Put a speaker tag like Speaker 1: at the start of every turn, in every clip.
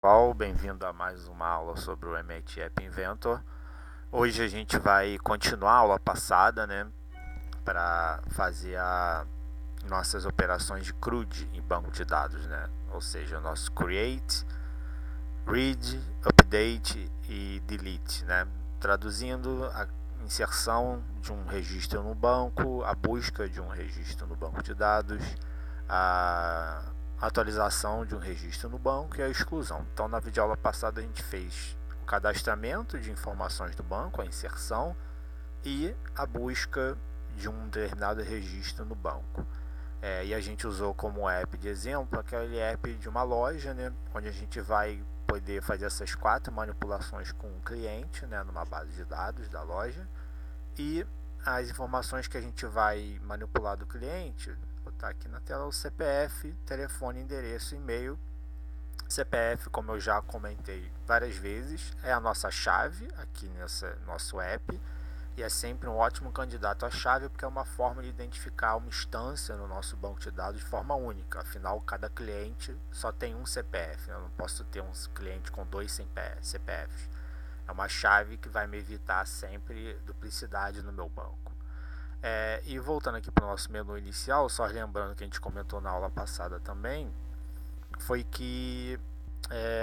Speaker 1: Pessoal, bem-vindo a mais uma aula sobre o MIT App Inventor. Hoje a gente vai continuar a aula passada, né, para fazer nossas operações de CRUD em banco de dados, né, ou seja, o nosso Create, Read, Update e Delete, né, traduzindo a inserção de um registro no banco, a busca de um registro no banco de dados, a atualização de um registro no banco e a exclusão. Então, na videoaula passada a gente fez o cadastramento de informações do banco, a inserção e a busca de um determinado registro no banco. E a gente usou como app de exemplo aquele app de uma loja, né, onde a gente vai poder fazer essas 4 manipulações com o cliente, né, numa base de dados da loja, e as informações que a gente vai manipular do cliente, vou botar aqui na tela o CPF, telefone, endereço, e-mail. CPF, como eu já comentei várias vezes, é a nossa chave aqui nesse nosso app, e é sempre um ótimo candidato à chave, porque é uma forma de identificar uma instância no nosso banco de dados de forma única. Afinal, cada cliente só tem um CPF, eu não posso ter um cliente com 2 CPFs. É uma chave que vai me evitar sempre duplicidade no meu banco. E voltando aqui para o nosso menu inicial, só lembrando que a gente comentou na aula passada também, foi que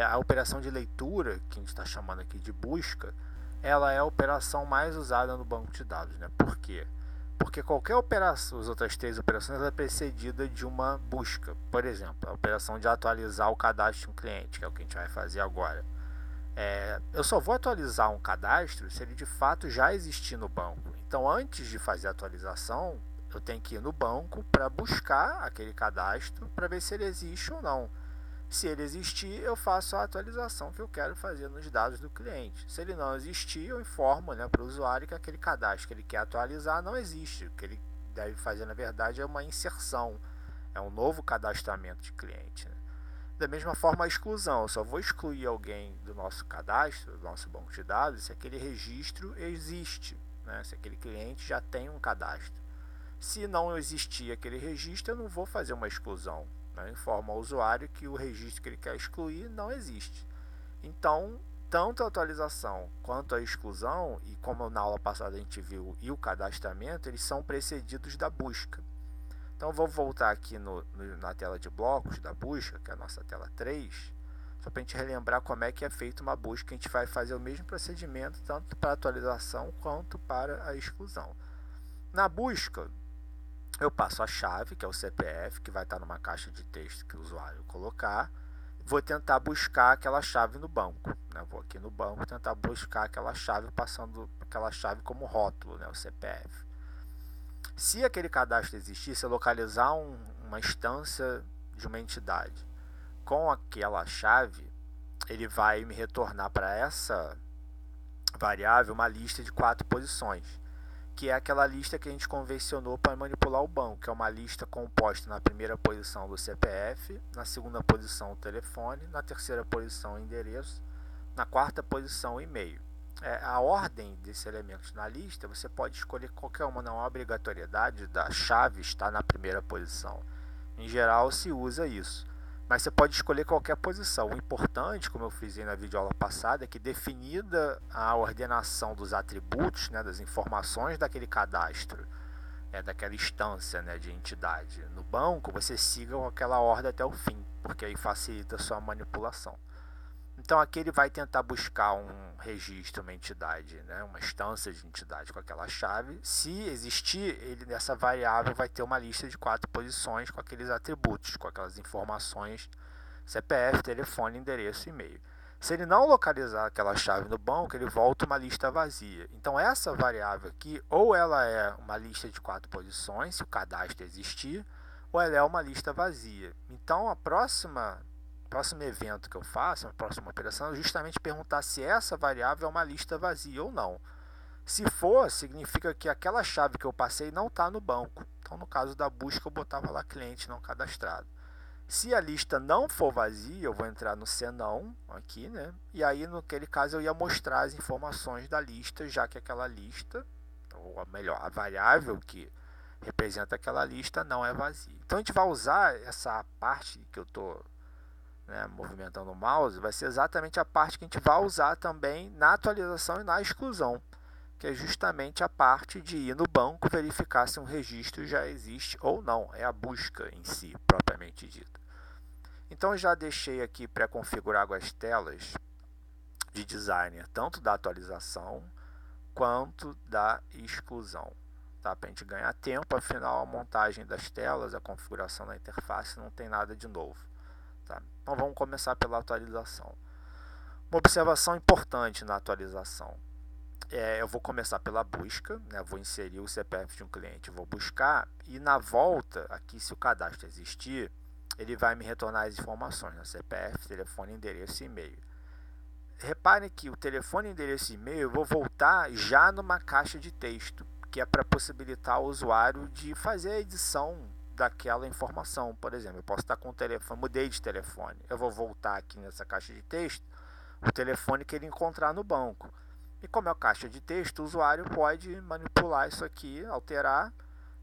Speaker 1: a operação de leitura, que a gente está chamando aqui de busca, ela é a operação mais usada no banco de dados, né? Por quê? Porque qualquer operação, as outras 3 operações, ela é precedida de uma busca. Por exemplo, a operação de atualizar o cadastro de um cliente, que é o que a gente vai fazer agora. Eu só vou atualizar um cadastro se ele de fato já existir no banco. Então, antes de fazer a atualização, eu tenho que ir no banco para buscar aquele cadastro para ver se ele existe ou não. Se ele existir, eu faço a atualização que eu quero fazer nos dados do cliente. Se ele não existir, eu informo, né, para o usuário que aquele cadastro que ele quer atualizar não existe. O que ele deve fazer, na verdade, é uma inserção, é um novo cadastramento de cliente, né? Da mesma forma, a exclusão. Eu só vou excluir alguém do nosso cadastro, do nosso banco de dados, se aquele registro existe, né? Se aquele cliente já tem um cadastro. Se não existir aquele registro, eu não vou fazer uma exclusão, né? Eu informo ao usuário que o registro que ele quer excluir não existe. Então, tanto a atualização quanto a exclusão, e como na aula passada a gente viu, e o cadastramento, eles são precedidos da busca. Então, vou voltar aqui na tela de blocos da busca, que é a nossa tela 3, só para a gente relembrar como é que é feita uma busca. A gente vai fazer o mesmo procedimento, tanto para a atualização quanto para a exclusão. Na busca, eu passo a chave, que é o CPF, que vai estar numa caixa de texto que o usuário colocar. Vou tentar buscar aquela chave no banco, né? Vou aqui no banco tentar buscar aquela chave, passando aquela chave como rótulo, né? O CPF. Se aquele cadastro existir, se eu localizar uma instância de uma entidade com aquela chave, ele vai me retornar para essa variável uma lista de 4 posições, que é aquela lista que a gente convencionou para manipular o banco, que é uma lista composta na primeira posição do CPF, na segunda posição o telefone, na terceira posição o endereço, na quarta posição o e-mail. A ordem desses elementos na lista, você pode escolher qualquer uma, não há obrigatoriedade da chave estar na primeira posição. Em geral se usa isso, mas você pode escolher qualquer posição. O importante, como eu fiz na videoaula passada, é que definida a ordenação dos atributos, né, das informações daquele cadastro, daquela instância, né, de entidade no banco, você siga aquela ordem até o fim, porque aí facilita a sua manipulação. Então aqui ele vai tentar buscar um registro, uma entidade, né, uma instância de entidade com aquela chave. Se existir, ele nessa variável vai ter uma lista de 4 posições com aqueles atributos, com aquelas informações: CPF, telefone, endereço e e-mail. Se ele não localizar aquela chave no banco, ele volta uma lista vazia. Então essa variável aqui, ou ela é uma lista de 4 posições, se o cadastro existir, ou ela é uma lista vazia. Então a próximo evento que eu faço, a próxima operação, é justamente perguntar se essa variável é uma lista vazia ou não. Se for, significa que aquela chave que eu passei não está no banco. Então, no caso da busca, eu botava lá cliente não cadastrado. Se a lista não for vazia, eu vou entrar no senão aqui, né? E aí, naquele caso, eu ia mostrar as informações da lista, já que aquela lista, ou melhor, a variável que representa aquela lista não é vazia. Então, a gente vai usar essa parte que eu estou né, movimentando o mouse, vai ser exatamente a parte que a gente vai usar também na atualização e na exclusão, que é justamente a parte de ir no banco verificar se um registro já existe ou não, é a busca em si, propriamente dita. Então, já deixei aqui pré-configurado as telas de designer, tanto da atualização quanto da exclusão, tá? Para a gente ganhar tempo, afinal a montagem das telas, a configuração da interface não tem nada de novo, tá? Então vamos começar pela atualização. Uma observação importante na atualização, eu vou começar pela busca, né? Vou inserir o CPF de um cliente, vou buscar, e na volta, aqui se o cadastro existir, ele vai me retornar as informações, né? CPF, telefone, endereço e e-mail. Reparem que o telefone, endereço e e-mail eu vou voltar já numa caixa de texto, que é para possibilitar o usuário de fazer a edição daquela informação. Por exemplo, eu posso estar com o telefone, mudei de telefone, eu vou voltar aqui nessa caixa de texto, o telefone que ele encontrar no banco. E como é uma caixa de texto, o usuário pode manipular isso aqui, alterar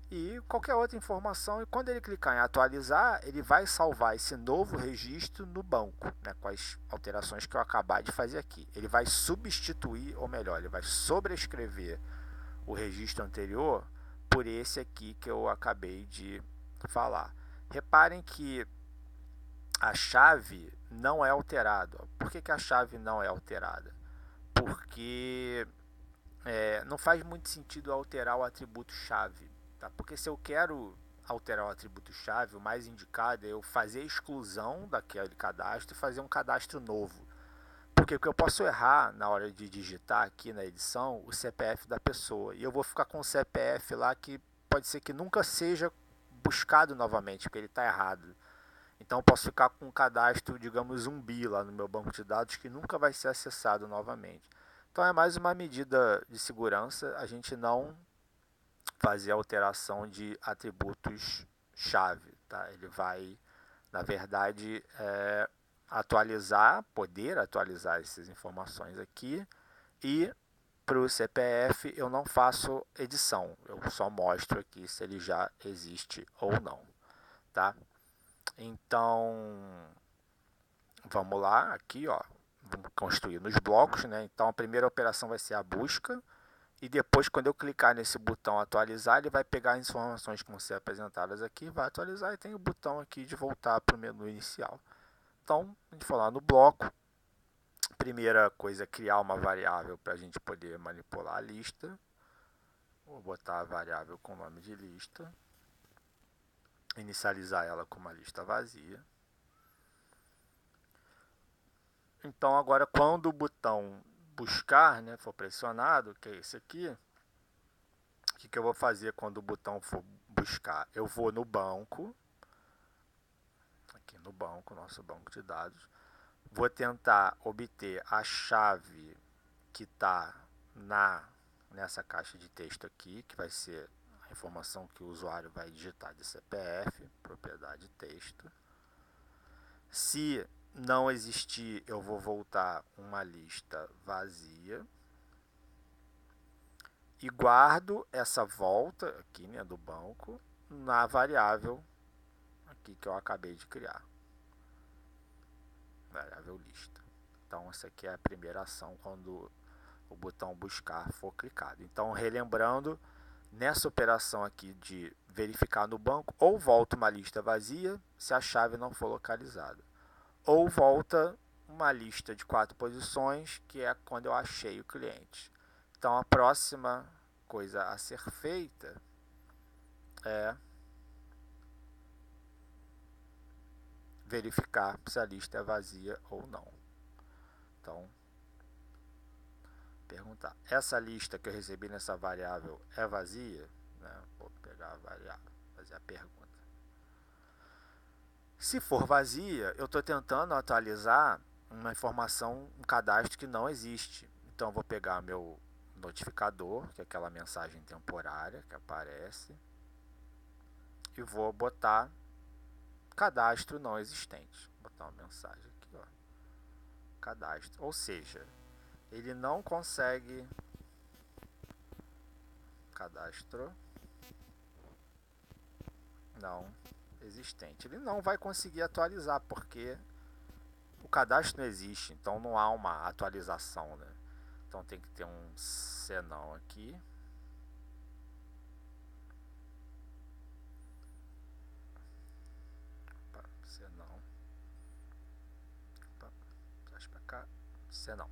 Speaker 1: e qualquer outra informação. E quando ele clicar em atualizar, ele vai salvar esse novo registro no banco, né, com as alterações que eu acabar de fazer aqui. Ele vai substituir, ou melhor, ele vai sobrescrever o registro anterior por esse aqui que eu acabei de falar. Reparem que a chave não é alterada. Por que a chave não é alterada? Porque não faz muito sentido alterar o atributo chave, tá? Porque se eu quero alterar o atributo chave, o mais indicado é eu fazer a exclusão daquele cadastro e fazer um cadastro novo. Porque eu posso errar na hora de digitar aqui na edição o CPF da pessoa e eu vou ficar com o CPF lá que pode ser que nunca seja buscado novamente, porque ele está errado. Então eu posso ficar com um cadastro, digamos, zumbi lá no meu banco de dados que nunca vai ser acessado novamente. Então é mais uma medida de segurança a gente não fazer alteração de atributos chave, tá? Ele vai, na verdade, poder atualizar essas informações aqui, e para o CPF eu não faço edição, eu só mostro aqui se ele já existe ou não, tá? Então, vamos lá, aqui, ó, vamos construir nos blocos, né? Então a primeira operação vai ser a busca, e depois, quando eu clicar nesse botão atualizar, ele vai pegar as informações que vão ser apresentadas aqui, vai atualizar, e tem o botão aqui de voltar para o menu inicial. Então, a gente for lá no bloco, primeira coisa é criar uma variável para a gente poder manipular a lista. Vou botar a variável com o nome de lista, inicializar ela com uma lista vazia. Então agora quando o botão buscar, né, for pressionado, que é esse aqui, o que eu vou fazer quando o botão for buscar? Eu vou no banco, aqui no banco, nosso banco de dados, vou tentar obter a chave que está nessa caixa de texto aqui, que vai ser a informação que o usuário vai digitar de CPF, propriedade texto. Se não existir, eu vou voltar uma lista vazia e guardo essa volta aqui, né, do banco na variável aqui que eu acabei de criar, variável lista. Então essa aqui é a primeira ação quando o botão buscar for clicado. Então, relembrando, nessa operação aqui de verificar no banco, ou volta uma lista vazia se a chave não for localizada, ou volta uma lista de 4 posições, que é quando eu achei o cliente. Então a próxima coisa a ser feita é verificar se a lista é vazia ou não. Então, perguntar, essa lista que eu recebi nessa variável é vazia? Né? Vou pegar a variável, fazer a pergunta. Se for vazia, eu estou tentando atualizar uma informação, um cadastro que não existe. Então, eu vou pegar meu notificador, que é aquela mensagem temporária que aparece, e vou botar cadastro não existente. Vou botar uma mensagem aqui, ó, cadastro. Ou seja, ele não consegue cadastro não existente. Ele não vai conseguir atualizar, porque O cadastro não existe, então não há uma atualização, né? Então tem que ter um senão aqui. Opa, senão. Opa, traz pra cá. Senão.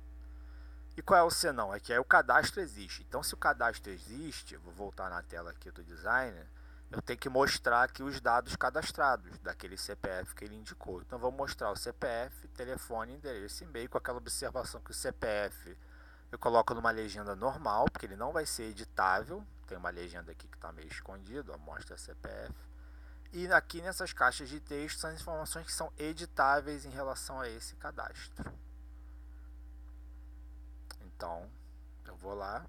Speaker 1: E qual é o senão? É que aí o cadastro existe. Então, se o cadastro existe, vou voltar na tela aqui do designer, eu tenho que mostrar aqui os dados cadastrados daquele CPF que ele indicou. Então, vou mostrar o CPF, telefone, endereço, e-mail, com aquela observação que o CPF eu coloco numa legenda normal, porque ele não vai ser editável. Tem uma legenda aqui que está meio escondido, mostra CPF. E aqui nessas caixas de texto são informações que são editáveis em relação a esse cadastro. Então, eu vou lá,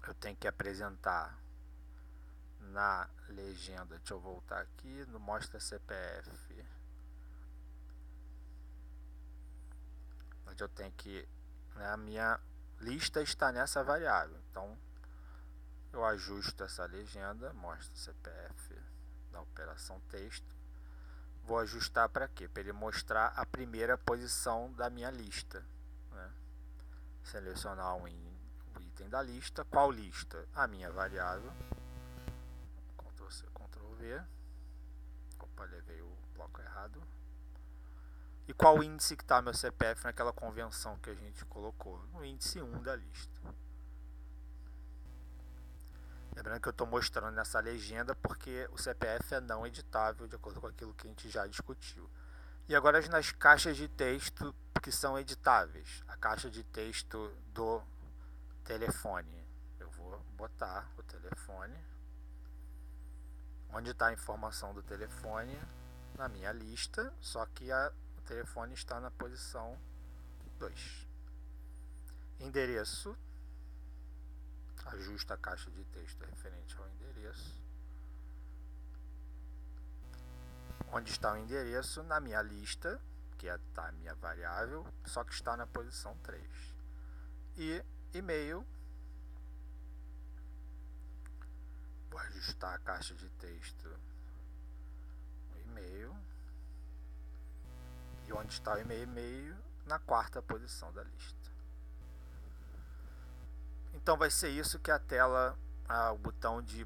Speaker 1: eu tenho que apresentar na legenda, deixa eu voltar aqui, no mostra CPF, onde eu tenho que, né, a minha lista está nessa variável, então eu ajusto essa legenda, mostra CPF da operação texto, vou ajustar para quê? Para ele mostrar a primeira posição da minha lista, né? Selecionar o item da lista. Qual lista? A minha variável. Ctrl+C, Ctrl+V. Opa, levei o bloco errado. E qual índice que está meu CPF naquela convenção que a gente colocou? No índice 1 da lista. Lembrando que eu estou mostrando nessa legenda porque o CPF é não editável, de acordo com aquilo que a gente já discutiu. E agora nas caixas de texto que são editáveis. A caixa de texto do telefone. Eu vou botar o telefone. Onde está a informação do telefone? Na minha lista, só que o telefone está na posição 2. Endereço. Ajusta a caixa de texto referente ao endereço. Onde está o endereço? Na minha lista, que está a minha variável, só que está na posição 3. E e-mail, vou ajustar a caixa de texto no e-mail. E onde está o e-mail? Na 4ª posição da lista. Então vai ser isso que a tela, o botão de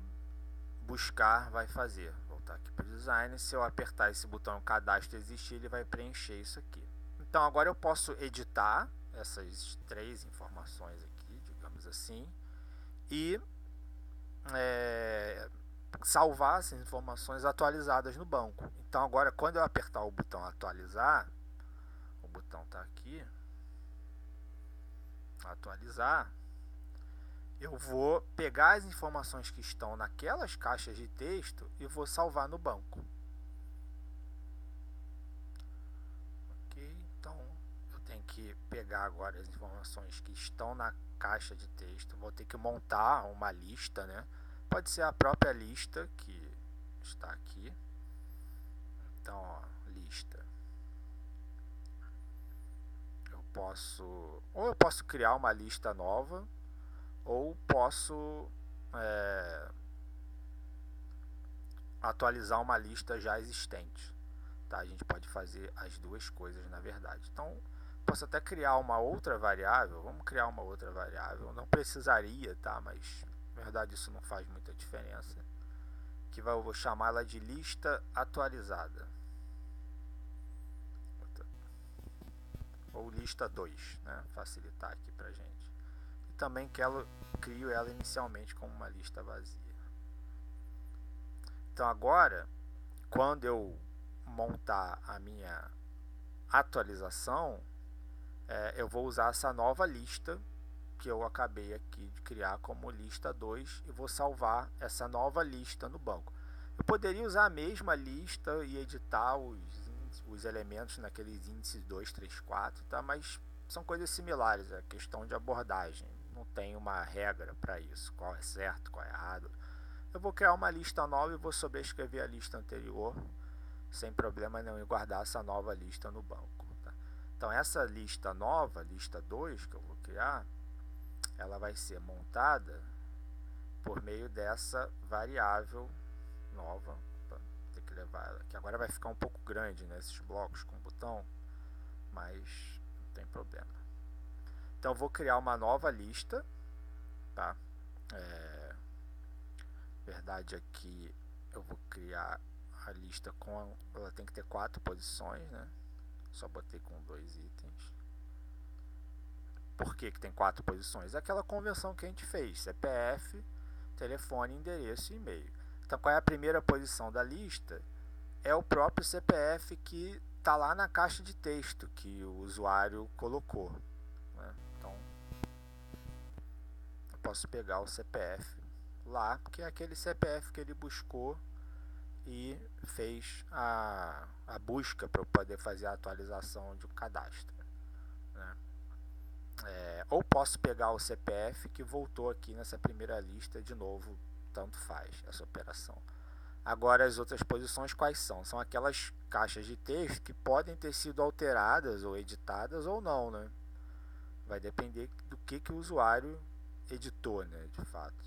Speaker 1: buscar vai fazer. Vou voltar aqui para o design. Se eu apertar esse botão cadastro existir, ele vai preencher isso aqui. Então agora eu posso editar essas 3 informações aqui, digamos assim, e salvar essas informações atualizadas no banco. Então agora quando eu apertar o botão atualizar, o botão está aqui, atualizar, eu vou pegar as informações que estão naquelas caixas de texto e vou salvar no banco. Ok, então eu tenho que pegar agora as informações que estão na caixa de texto, vou ter que montar uma lista, né? Pode ser a própria lista que está aqui. Então, ó, lista. Eu posso criar uma lista nova, ou posso atualizar uma lista já existente. Tá? A gente pode fazer as duas coisas, na verdade. Então, posso até criar uma outra variável. Vamos criar uma outra variável. Não precisaria, tá? Mas, na verdade, isso não faz muita diferença. Que eu vou chamar ela de lista atualizada. Ou lista 2, né? Facilitar aqui pra gente. E também crio ela inicialmente como uma lista vazia. Então agora, quando eu montar a minha atualização, eu vou usar essa nova lista que eu acabei aqui de criar como lista 2 e vou salvar essa nova lista no banco. Eu poderia usar a mesma lista e editar os elementos naqueles índices 2, 3, 4, tá? Mas são coisas similares, é questão de abordagem, não tem uma regra para isso, qual é certo, qual é errado. Eu vou criar uma lista nova e vou sobrescrever a lista anterior, sem problema nenhum, e guardar essa nova lista no banco. Tá? Então essa lista nova, lista 2, que eu vou criar, ela vai ser montada por meio dessa variável nova. Opa, tem que levar ela, que agora vai ficar um pouco grande, né, esses blocos com botão, mas não tem problema. Então eu vou criar uma nova lista, tá? Verdade aqui eu vou criar a lista com, ela tem que ter 4 posições, né? Só botei com 2 itens. Por que tem 4 posições? Aquela convenção que a gente fez, CPF, telefone, endereço e e-mail. Então qual é a primeira posição da lista? É o próprio CPF que está lá na caixa de texto que o usuário colocou, né? Então eu posso pegar o CPF lá, porque é aquele CPF que ele buscou e fez a busca para eu poder fazer a atualização de um cadastro, né? Ou posso pegar o CPF que voltou aqui nessa primeira lista de novo, tanto faz essa operação. Agora as outras posições quais são? São aquelas caixas de texto que podem ter sido alteradas ou editadas ou não, né? Vai depender do que o usuário editou, né, de fato.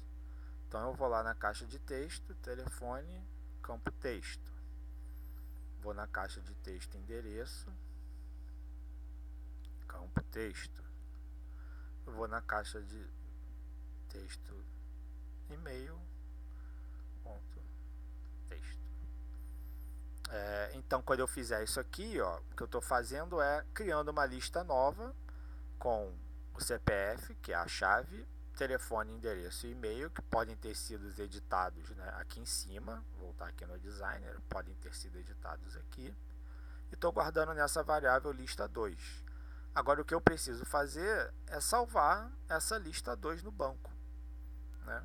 Speaker 1: Então eu vou lá na caixa de texto, telefone, campo texto. Vou na caixa de texto endereço, campo texto. Eu vou na caixa de texto e-mail, ponto texto. Então quando eu fizer isso aqui, ó, o que eu estou fazendo é criando uma lista nova com o CPF, que é a chave, telefone, endereço e e-mail, que podem ter sido editados, né, aqui em cima. Vou voltar aqui no designer, podem ter sido editados aqui. E estou guardando nessa variável lista 2. Agora o que eu preciso fazer é salvar essa lista 2 no banco, né?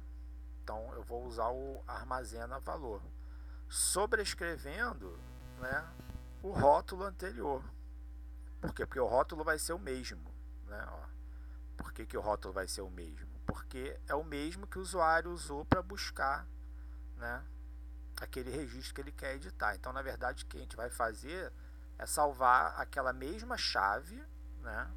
Speaker 1: Então eu vou usar o armazena valor, sobrescrevendo, né, o rótulo anterior. Por quê? Porque o rótulo vai ser o mesmo, né? Ó, por que o rótulo vai ser o mesmo? Porque é o mesmo que o usuário usou para buscar, né, aquele registro que ele quer editar. Então, na verdade, o que a gente vai fazer é salvar aquela mesma chave, né,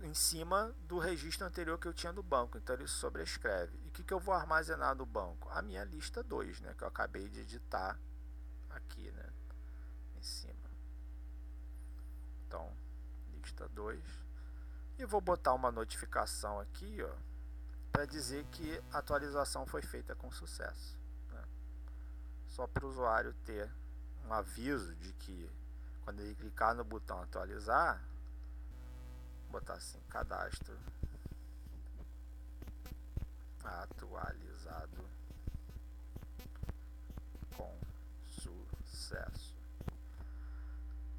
Speaker 1: em cima do registro anterior que eu tinha no banco. Então ele sobrescreve. E o que eu vou armazenar no banco? A minha lista 2, né, que eu acabei de editar aqui, né, em cima. Então, lista 2. E vou botar uma notificação aqui, ó, para dizer que a atualização foi feita com sucesso, né? Só para o usuário ter um aviso de que quando ele clicar no botão atualizar, vou botar assim, cadastro atualizado com sucesso.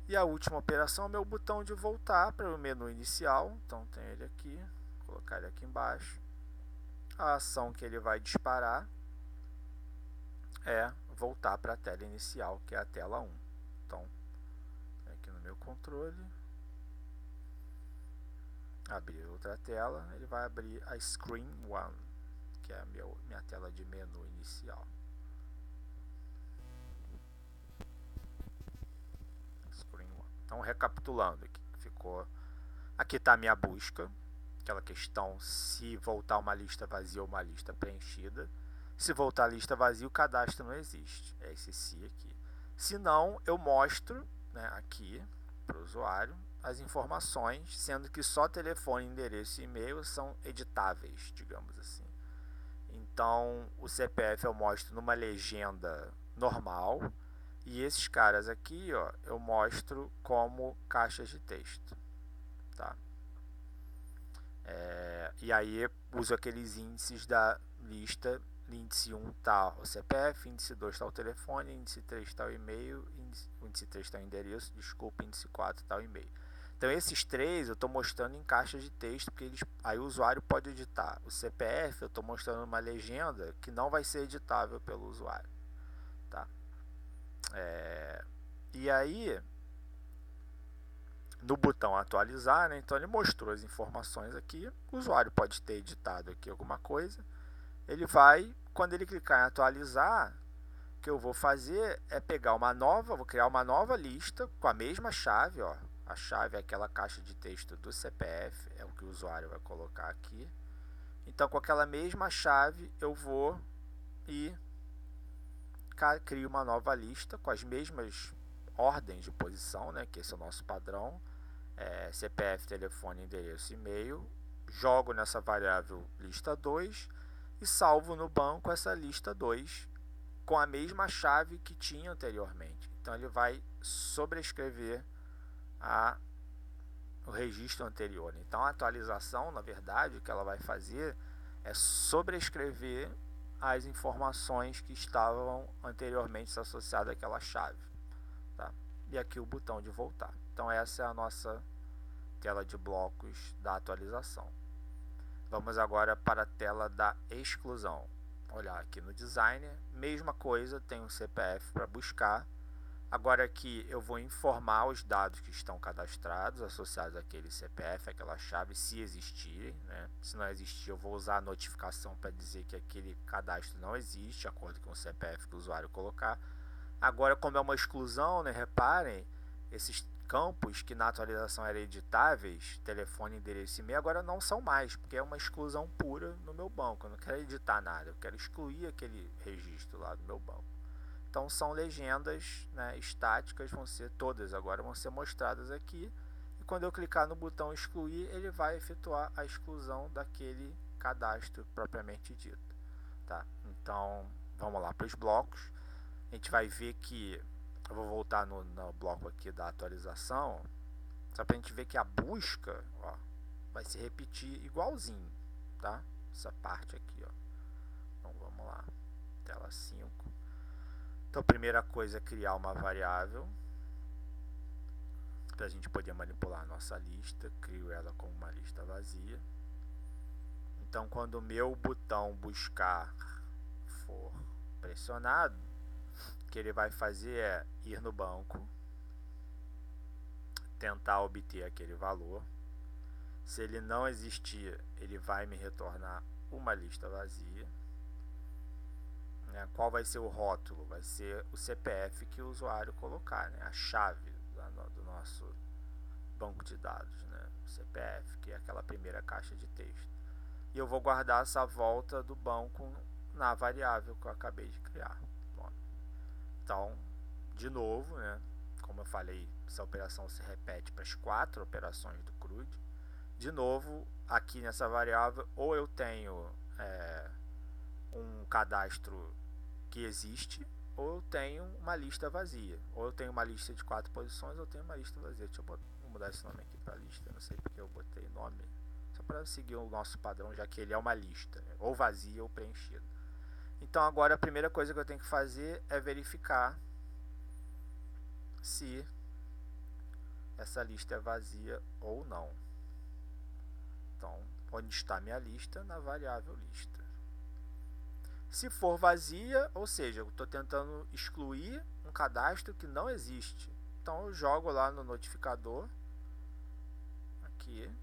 Speaker 1: E a última operação é o meu botão de voltar para o menu inicial. Então tem ele aqui, vou colocar ele aqui embaixo. A ação que ele vai disparar é voltar para a tela inicial, que é a tela 1. Então, aqui no meu controle, abrir outra tela, ele vai abrir a Screen 1, que é a minha tela de menu inicial. Screen 1. Então, recapitulando, aqui ficou. Aqui está a minha busca, aquela questão se voltar uma lista vazia ou uma lista preenchida. Se voltar a lista vazia, o cadastro não existe. É esse se aqui. Se não, eu mostro, né, aqui para o usuário as informações, sendo que só telefone, endereço e e-mail são editáveis, digamos assim. Então, o CPF eu mostro numa legenda normal e esses caras aqui, ó, eu mostro como caixas de texto, tá? E aí uso aqueles índices da lista. Índice 1 está o CPF, índice 2 está o telefone, índice 3 está o e-mail, índice 3 está o endereço, desculpa, índice 4 está o e-mail. Então esses três eu estou mostrando em caixas de texto, porque aí o usuário pode editar. O CPF eu estou mostrando uma legenda que não vai ser editável pelo usuário, tá? E aí no botão atualizar, né, então ele mostrou as informações aqui. O usuário pode ter editado aqui alguma coisa. Ele vai, quando ele clicar em atualizar, o que eu vou fazer é pegar uma nova, vou criar uma nova lista com a mesma chave, ó. A chave é aquela caixa de texto do CPF, é o que o usuário vai colocar aqui. Então, com aquela mesma chave, eu vou e crio uma nova lista com as mesmas ordens de posição, né, que esse é o nosso padrão, CPF, telefone, endereço, e-mail, jogo nessa variável lista 2 e salvo no banco essa lista 2 com a mesma chave que tinha anteriormente. Então ele vai sobrescrever o registro anterior. Então a atualização, na verdade, o que ela vai fazer é sobrescrever as informações que estavam anteriormente associadas àquela chave. Tá? E aqui o botão de voltar. Então essa é a nossa tela de blocos da atualização. Vamos agora para a tela da exclusão. Olhar aqui no designer, mesma coisa, tem um CPF para buscar. Agora aqui eu vou informar os dados que estão cadastrados associados àquele CPF, aquela chave, se existirem, né? Se não existir, eu vou usar a notificação para dizer que aquele cadastro não existe, de acordo com o CPF que o usuário colocar. Agora, como é uma exclusão, né? Reparem, esses campos que na atualização eram editáveis, telefone, endereço e e-mail, agora não são mais, porque é uma exclusão pura no meu banco. Eu não quero editar nada, eu quero excluir aquele registro lá do meu banco. Então são legendas, né, estáticas, todas agora vão ser mostradas aqui, e quando eu clicar no botão excluir, ele vai efetuar a exclusão daquele cadastro propriamente dito. Tá? Então vamos lá para os blocos. A gente vai ver que eu vou voltar no bloco aqui da atualização, só para a gente ver que a busca, ó, vai se repetir igualzinho, tá? Essa parte aqui, ó. Então vamos lá, tela 5. Então a primeira coisa é criar uma variável para a gente poder manipular a nossa lista. Crio ela como uma lista vazia. Então quando o meu botão buscar for pressionado, o que ele vai fazer é ir no banco, tentar obter aquele valor. Se ele não existir, ele vai me retornar uma lista vazia. Qual vai ser o rótulo? Vai ser o CPF que o usuário colocar, né? A chave do nosso banco de dados, né? O CPF, que é aquela primeira caixa de texto. E eu vou guardar essa volta do banco na variável que eu acabei de criar. Então, de novo, né, como eu falei, essa operação se repete para as 4 operações do CRUD. De novo, aqui nessa variável, ou eu tenho um cadastro que existe, ou eu tenho uma lista vazia. Ou eu tenho uma lista de 4 posições, ou eu tenho uma lista vazia. Deixa eu vou mudar esse nome aqui para lista, não sei porque eu botei nome. Só para seguir o nosso padrão, já que ele é uma lista, né, ou vazia ou preenchida. Então agora a primeira coisa que eu tenho que fazer é verificar se essa lista é vazia ou não. Então, onde está minha lista? Na variável lista. Se for vazia, ou seja, eu estou tentando excluir um cadastro que não existe. Então eu jogo lá no notificador, aqui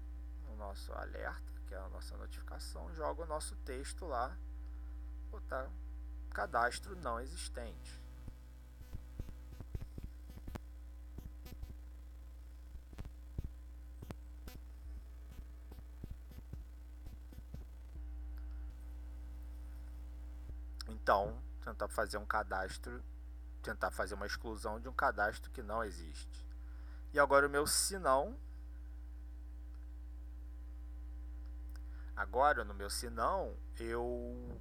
Speaker 1: no nosso alerta, que é a nossa notificação, jogo o nosso texto lá, botar cadastro não existente. Então, tentar fazer um cadastro, tentar fazer uma exclusão de um cadastro que não existe. E agora o meu se não. Agora no meu se não, eu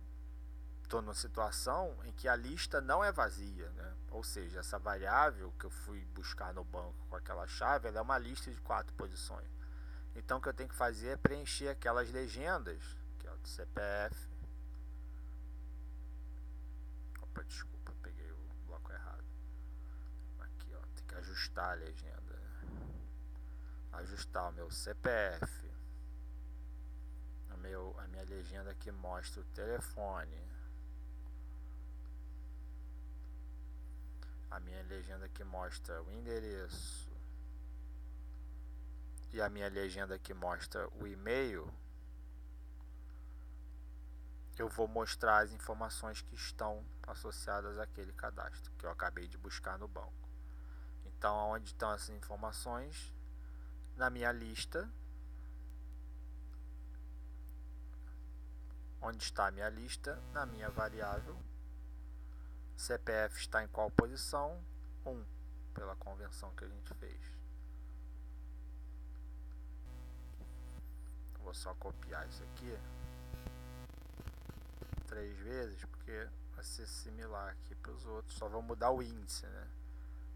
Speaker 1: estou numa situação em que a lista não é vazia, né? Ou seja, essa variável que eu fui buscar no banco com aquela chave, ela é uma lista de 4 posições. Então o que eu tenho que fazer é preencher aquelas legendas, que é o CPF. Opa, desculpa, peguei o bloco errado. Aqui, ó, tem que ajustar a legenda. Ajustar o meu CPF. A minha legenda que mostra o telefone. A minha legenda que mostra o endereço. E a minha legenda que mostra o e-mail. Eu vou mostrar as informações que estão associadas àquele cadastro que eu acabei de buscar no banco. Então, onde estão essas informações? Na minha lista. Onde está a minha lista? Na minha variável CPF está em qual posição? 1, pela conversão que a gente fez. Vou só copiar isso aqui 3 vezes, porque vai ser similar aqui para os outros, só vou mudar o índice, né?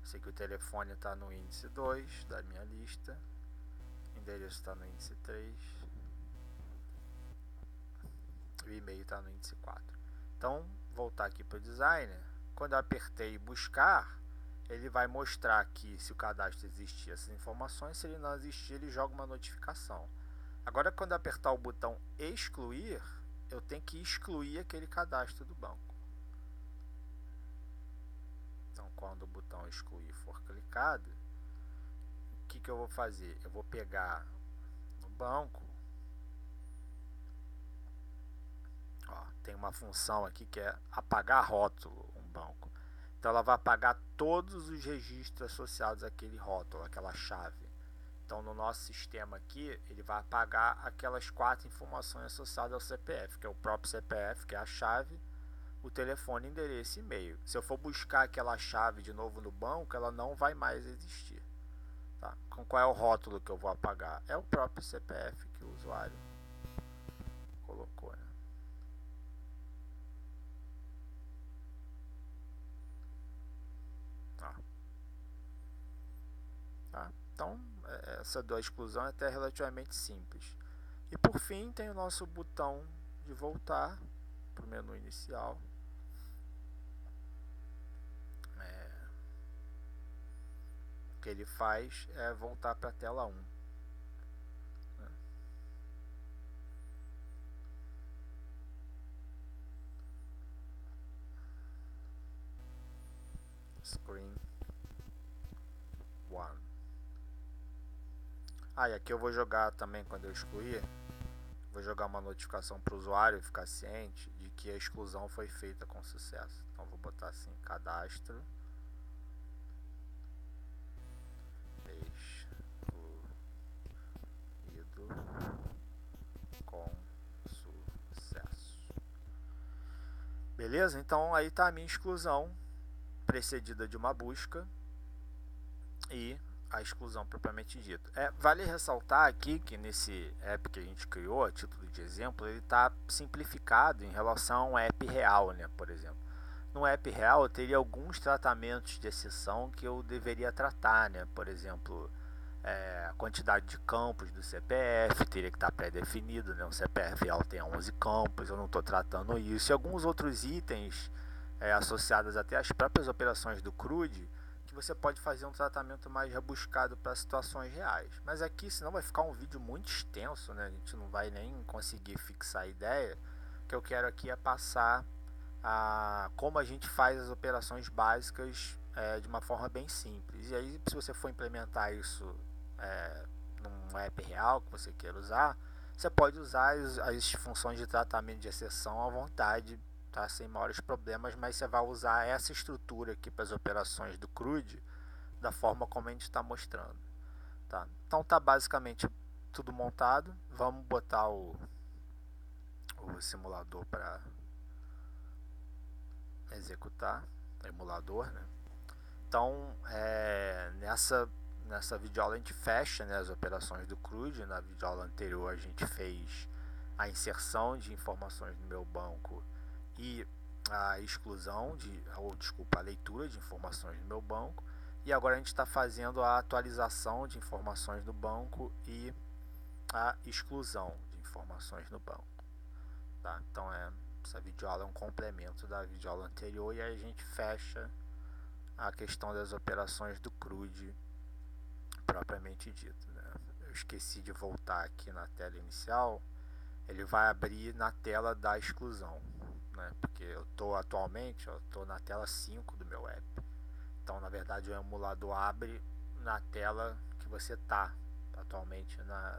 Speaker 1: Sei que o telefone está no índice 2 da minha lista, o endereço está no índice 3, o e-mail está no índice 4. Então, voltar aqui para o designer, quando eu apertei buscar, ele vai mostrar aqui se o cadastro existir essas informações. Se ele não existir, ele joga uma notificação. Agora, quando eu apertar o botão excluir, eu tenho que excluir aquele cadastro do banco. Então, quando o botão excluir for clicado, o que eu vou fazer? Eu vou pegar no banco, ó, tem uma função aqui que é apagar rótulo, um banco. Então ela vai apagar todos os registros associados àquele rótulo, àquela chave. Então no nosso sistema aqui, ele vai apagar aquelas 4 informações associadas ao CPF, que é o próprio CPF, que é a chave, o telefone, endereço e e-mail. Se eu for buscar aquela chave de novo no banco, ela não vai mais existir. Tá? Com qual é o rótulo que eu vou apagar? É o próprio CPF que o usuário colocou, né? Tá? Então, essa da exclusão é até relativamente simples. E por fim, tem o nosso botão de voltar para o menu inicial. O que ele faz é voltar para a tela 1. Screen 1. E aqui eu vou jogar também, quando eu excluir, vou jogar uma notificação para o usuário ficar ciente de que a exclusão foi feita com sucesso. Então vou botar assim, cadastro excluído com sucesso. Beleza? Então aí está a minha exclusão, precedida de uma busca e a exclusão propriamente dita. Vale ressaltar aqui que nesse app que a gente criou, a título de exemplo, ele está simplificado em relação a um app real, né, por exemplo. No app real eu teria alguns tratamentos de exceção que eu deveria tratar, né, por exemplo, a quantidade de campos do CPF teria que estar pré-definido, né, o CPF real tem 11 campos, eu não estou tratando isso, e alguns outros itens associados até às próprias operações do CRUD, que você pode fazer um tratamento mais rebuscado para situações reais. Mas aqui, senão vai ficar um vídeo muito extenso, né? A gente não vai nem conseguir fixar a ideia. O que eu quero aqui é passar como a gente faz as operações básicas de uma forma bem simples. E aí, se você for implementar isso num app real que você queira usar, você pode usar as funções de tratamento de exceção à vontade, tá? Sem maiores problemas, mas você vai usar essa estrutura aqui para as operações do CRUD da forma como a gente está mostrando, tá? Então tá basicamente tudo montado. Vamos botar o simulador para executar, emulador, né? Então nessa videoaula a gente fecha, né, as operações do CRUD. Na videoaula anterior a gente fez a inserção de informações no meu banco e a exclusão a leitura de informações no meu banco, e agora a gente está fazendo a atualização de informações no banco e a exclusão de informações no banco, tá? Então essa videoaula é um complemento da videoaula anterior, e aí a gente fecha a questão das operações do CRUD propriamente dito, né? Eu esqueci de voltar aqui na tela inicial. Ele vai abrir na tela da exclusão, né? Porque eu estou atualmente na tela 5 do meu app. Então, na verdade, o emulador abre na tela que você está atualmente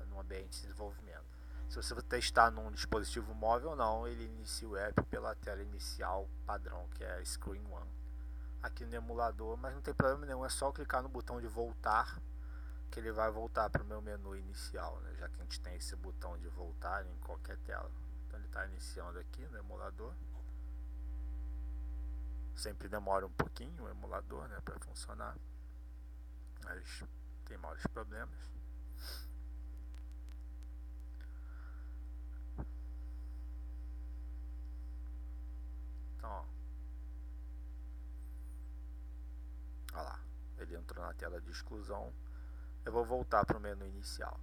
Speaker 1: no ambiente de desenvolvimento. Se você testar num dispositivo móvel ou não, ele inicia o app pela tela inicial padrão, que é Screen 1. Aqui no emulador, mas não tem problema nenhum, é só clicar no botão de voltar, que ele vai voltar para o meu menu inicial, né? Já que a gente tem esse botão de voltar em qualquer tela. Então ele está iniciando aqui no emulador. Sempre demora um pouquinho o emulador, né, para funcionar, mas tem maiores problemas. Então, ó lá, ele entrou na tela de exclusão. Eu vou voltar para o menu inicial.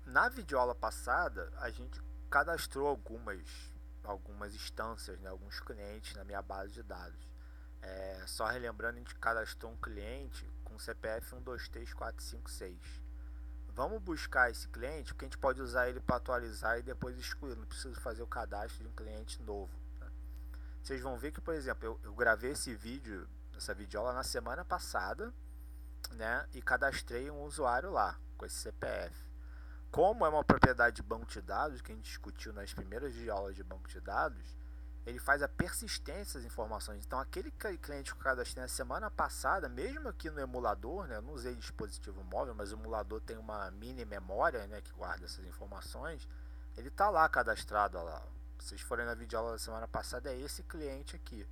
Speaker 1: Na videoaula passada, a gente cadastrou algumas instâncias, né, alguns clientes na minha base de dados. Só relembrando, a gente cadastrou um cliente com CPF 123456. Vamos buscar esse cliente, porque a gente pode usar ele para atualizar e depois excluir. Não preciso fazer o cadastro de um cliente novo, né? Vocês vão ver que, por exemplo, eu gravei essa videoaula na semana passada, né, e cadastrei um usuário lá com esse CPF. Como é uma propriedade de banco de dados, que a gente discutiu nas primeiras aulas de banco de dados, ele faz a persistência das informações. Então, aquele cliente que eu cadastrei na semana passada, mesmo aqui no emulador, né, eu não usei dispositivo móvel, mas o emulador tem uma mini memória, né, que guarda essas informações, ele está lá cadastrado. Ó lá. Se vocês forem na videoaula da semana passada, é esse cliente aqui.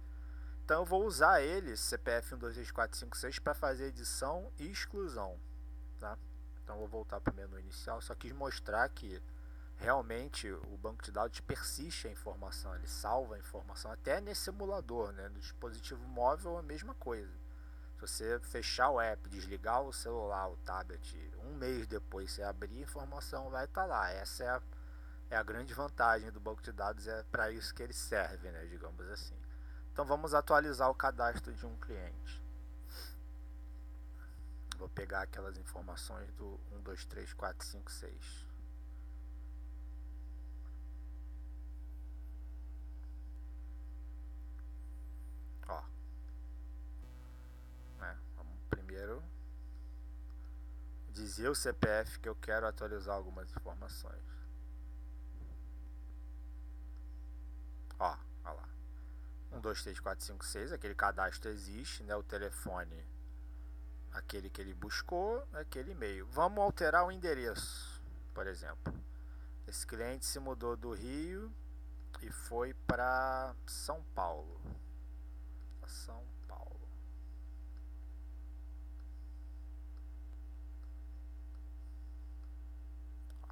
Speaker 1: Então eu vou usar ele, CPF 123456, para fazer edição e exclusão, tá? Então eu vou voltar para o menu inicial. Só quis mostrar que realmente o banco de dados persiste a informação, ele salva a informação até nesse emulador, né? No dispositivo móvel a mesma coisa. Se você fechar o app, desligar o celular, o tablet, um mês depois você abrir, a informação vai estar lá. Essa é a grande vantagem do banco de dados, é para isso que ele serve, né? Digamos assim. Então vamos atualizar o cadastro de um cliente. Vou pegar aquelas informações do 123456. Ó, né? Vamos primeiro dizer o CPF que eu quero atualizar algumas informações. Ó lá. 123456, aquele cadastro existe, né? O telefone, aquele que ele buscou, aquele e-mail. Vamos alterar o endereço, por exemplo. Esse cliente se mudou do Rio e foi para São Paulo. São Paulo.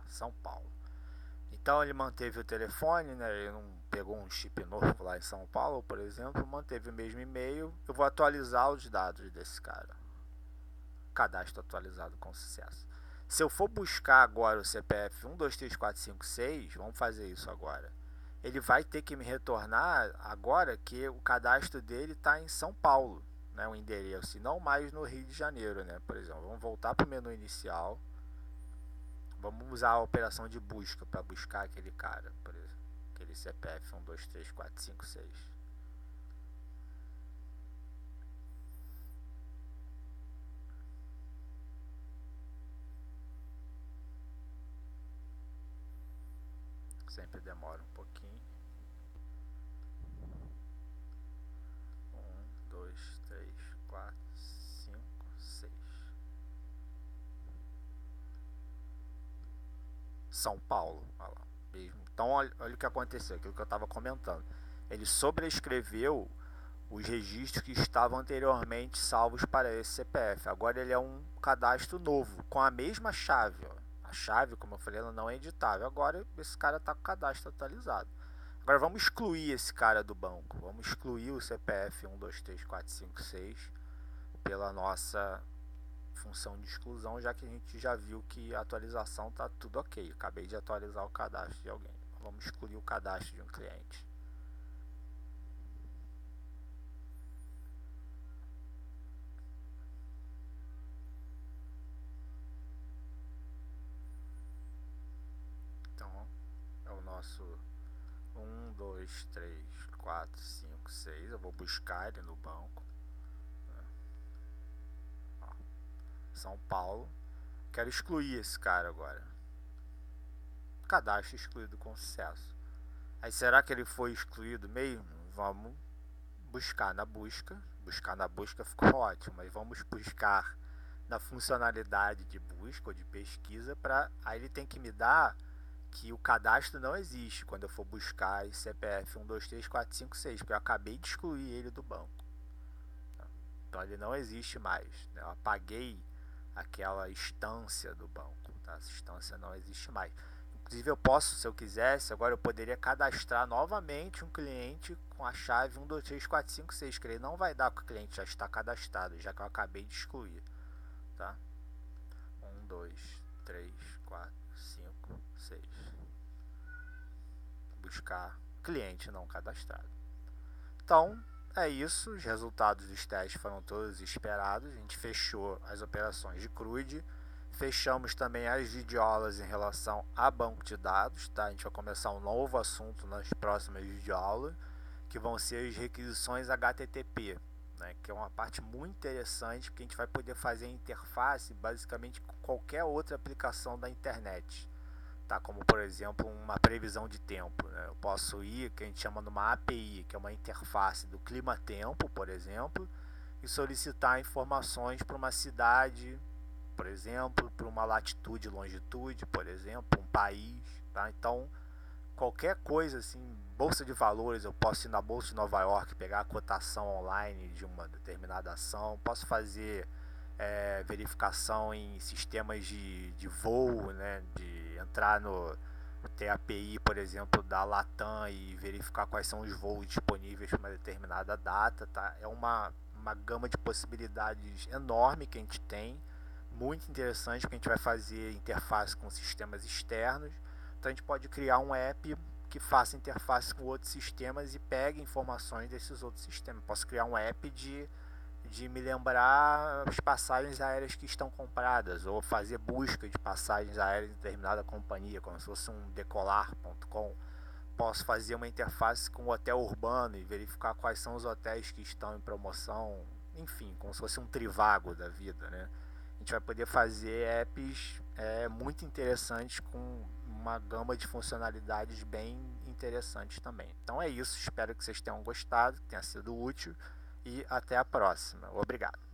Speaker 1: São Paulo. Então ele manteve o telefone, né? Ele não pegou um chip novo lá em São Paulo, por exemplo, manteve o mesmo e-mail. Eu vou atualizar os dados desse cara. Cadastro atualizado com sucesso. Se eu for buscar agora o CPF 123456, vamos fazer isso agora. Ele vai ter que me retornar agora que o cadastro dele está em São Paulo, né, o endereço, e não mais no Rio de Janeiro, né, por exemplo. Vamos voltar para o menu inicial. Vamos usar a operação de busca para buscar aquele cara, por exemplo, aquele CPF 123456. Sempre demora um pouquinho. 1, 2, 3, 4, 5, 6. São Paulo. Olha lá. Então olha o que aconteceu, aquilo que eu estava comentando. Ele sobrescreveu os registros que estavam anteriormente salvos para esse CPF. Agora ele é um cadastro novo, com a mesma chave. Ó. A chave, como eu falei, ela não é editável. Agora esse cara está com o cadastro atualizado. Agora vamos excluir esse cara do banco. Vamos excluir o CPF 123456 pela nossa função de exclusão, já que a gente já viu que a atualização está tudo ok. Acabei de atualizar o cadastro de alguém. Vamos excluir o cadastro de um cliente. Então é o nosso 1, 2, 3, 4, 5, 6. Eu vou buscar ele no banco. São Paulo. Quero excluir esse cara agora. Cadastro excluído com sucesso. Aí será que ele foi excluído mesmo? Vamos buscar na busca. Buscar na busca ficou ótimo, mas vamos buscar na funcionalidade de busca ou de pesquisa. Aí ele tem que me dar que o cadastro não existe quando eu for buscar esse CPF 123456, porque eu acabei de excluir ele do banco. Então ele não existe mais, né? Eu apaguei aquela instância do banco, tá? Essa instância não existe mais. Inclusive eu posso, se eu quisesse, agora eu poderia cadastrar novamente um cliente com a chave 123456, que ele não vai dar, porque o cliente já está cadastrado, já que eu acabei de excluir, tá? 1, 2, 3, 4, 5, 6. Buscar cliente não cadastrado. Então, é isso. Os resultados dos testes foram todos esperados. A gente fechou as operações de CRUD. Fechamos também as videoaulas em relação a banco de dados. Tá? A gente vai começar um novo assunto nas próximas videoaulas, que vão ser as requisições HTTP, né? Que é uma parte muito interessante, porque a gente vai poder fazer interface basicamente com qualquer outra aplicação da internet. Tá, como por exemplo uma previsão de tempo, né? Eu posso ir, que a gente chama de uma API, que é uma interface do clima-tempo, por exemplo, e solicitar informações para uma cidade, por exemplo, para uma latitude, longitude, por exemplo, um país, tá? Então qualquer coisa assim, bolsa de valores, eu posso ir na bolsa de Nova York, pegar a cotação online de uma determinada ação, posso fazer verificação em sistemas de voo, né, de entrar no ter API, por exemplo, da Latam e verificar quais são os voos disponíveis para uma determinada data, tá? É uma gama de possibilidades enorme que a gente tem, muito interessante, porque a gente vai fazer interface com sistemas externos. Então a gente pode criar um app que faça interface com outros sistemas e pegue informações desses outros sistemas. Posso criar um app de me lembrar as passagens aéreas que estão compradas, ou fazer busca de passagens aéreas de determinada companhia, como se fosse um decolar.com. Posso fazer uma interface com o hotel urbano e verificar quais são os hotéis que estão em promoção, enfim, como se fosse um Trivago da vida, né? A gente vai poder fazer apps muito interessantes com uma gama de funcionalidades bem interessantes também. Então é isso, espero que vocês tenham gostado, que tenha sido útil e até a próxima. Obrigado.